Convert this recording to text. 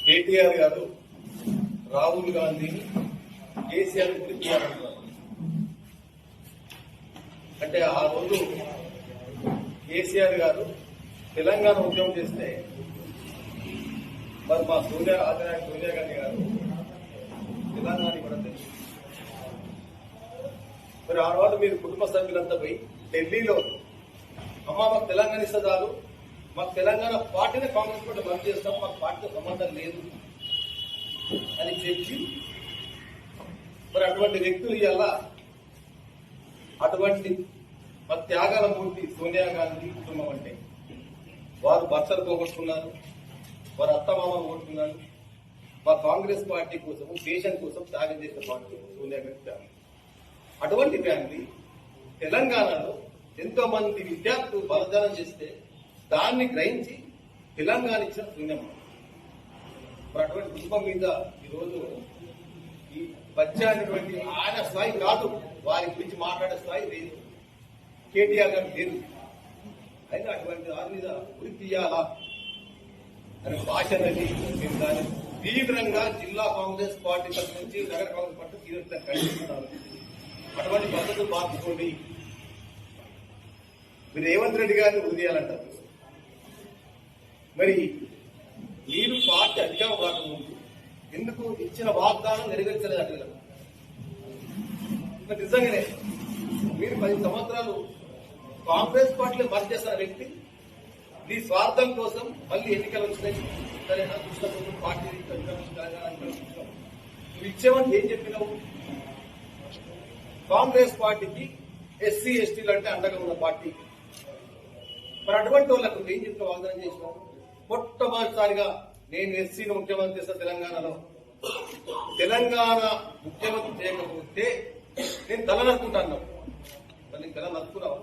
కేటీఆర్ గారు రాహుల్ గాంధీని కేసీఆర్ గురించి చేయాలంటున్నారు. అంటే ఆ రోజు కేసీఆర్ గారు తెలంగాణ ఉద్యమం చేస్తే మరి మా సోనియా గాంధీ గారు తెలంగాణ కూడా తెలుసు. మరి ఆ రోజు మీరు కుటుంబ సభ్యులంతా పోయి ఢిల్లీలో అమ్మ మాకు తెలంగాణ ఇస్తే చాలు, మాకు తెలంగాణ పార్టీని కాంగ్రెస్ పార్టీ బంద్ చేస్తాం, మాకు పార్టీతో సంబంధం లేదు అని చెప్పి మరి అటువంటి వ్యక్తులు ఇవాళ అటువంటి మరి త్యాగాల మూర్తి సోనియా గాంధీ కుటుంబం అంటే వారు భర్తలు పోగొట్టుకున్నారు, వారు అత్తమామలు పోగొట్టుకున్నారు. మా కాంగ్రెస్ పార్టీ కోసం దేశం కోసం త్యాగం చేసిన పార్టీ సోనియా గాంధీ ఫ్యామిలీ. అటువంటి ఫ్యామిలీ తెలంగాణలో ఎంతో మంది విద్యార్థులు బలిదానం చేస్తే దాన్ని గ్రహించి తెలంగాణ ఇచ్చిన పుణ్యం. మరి అటువంటి కుటుంబం మీద ఈరోజు ఈ బచ్చ అనేటువంటి ఆయన స్థాయి కాదు, వారి గురించి మాట్లాడే స్థాయి లేదు, కేటీఆర్ గారు లేదు. అయితే అటువంటి వారి మీద ఉరి తీయాలా అనే భాష అనేది మేము దాన్ని తీవ్రంగా జిల్లా కాంగ్రెస్ పార్టీ తరఫు నుంచి నగర కాంగ్రెస్ పార్టీ తీవ్రంగా ఖండిస్తున్నారు. అటువంటి పద్ధతులు మార్చుకోండి. మీరు రేవంత్ రెడ్డి గారిని ఉరి తీయాలంటారు. మరి మీరు పార్టీ అధికారం రాకముందు ఎందుకు ఇచ్చిన వాగ్దానం నెరవేర్చలేదు అక్కడ? నిజంగానే మీరు 10 సంవత్సరాలు కాంగ్రెస్ పార్టీలో మద్దతు చేస్తున్న వ్యక్తి మీ స్వార్థం కోసం మళ్ళీ ఎన్నికలు వచ్చినాయి, సరేనా కృష్ణపురం పార్టీ నువ్వు ఇచ్చేవని ఏం చెప్పినావు? కాంగ్రెస్ పార్టీకి ఎస్సీ ఎస్టీలు అంటే అండగా ఉన్న పార్టీ. మరి అటువంటి వాళ్ళకు ఏం చెప్తే వాగ్దానం చేసినావు? మొట్టమొదటిసారిగా నేను ఎస్సీని ముఖ్యమంత్రి చేస్తా తెలంగాణలో, తెలంగాణ ముఖ్యమంత్రి చేయకపోతే నేను తల నరుకుంటాను. మరి తల నరుకున్నావు.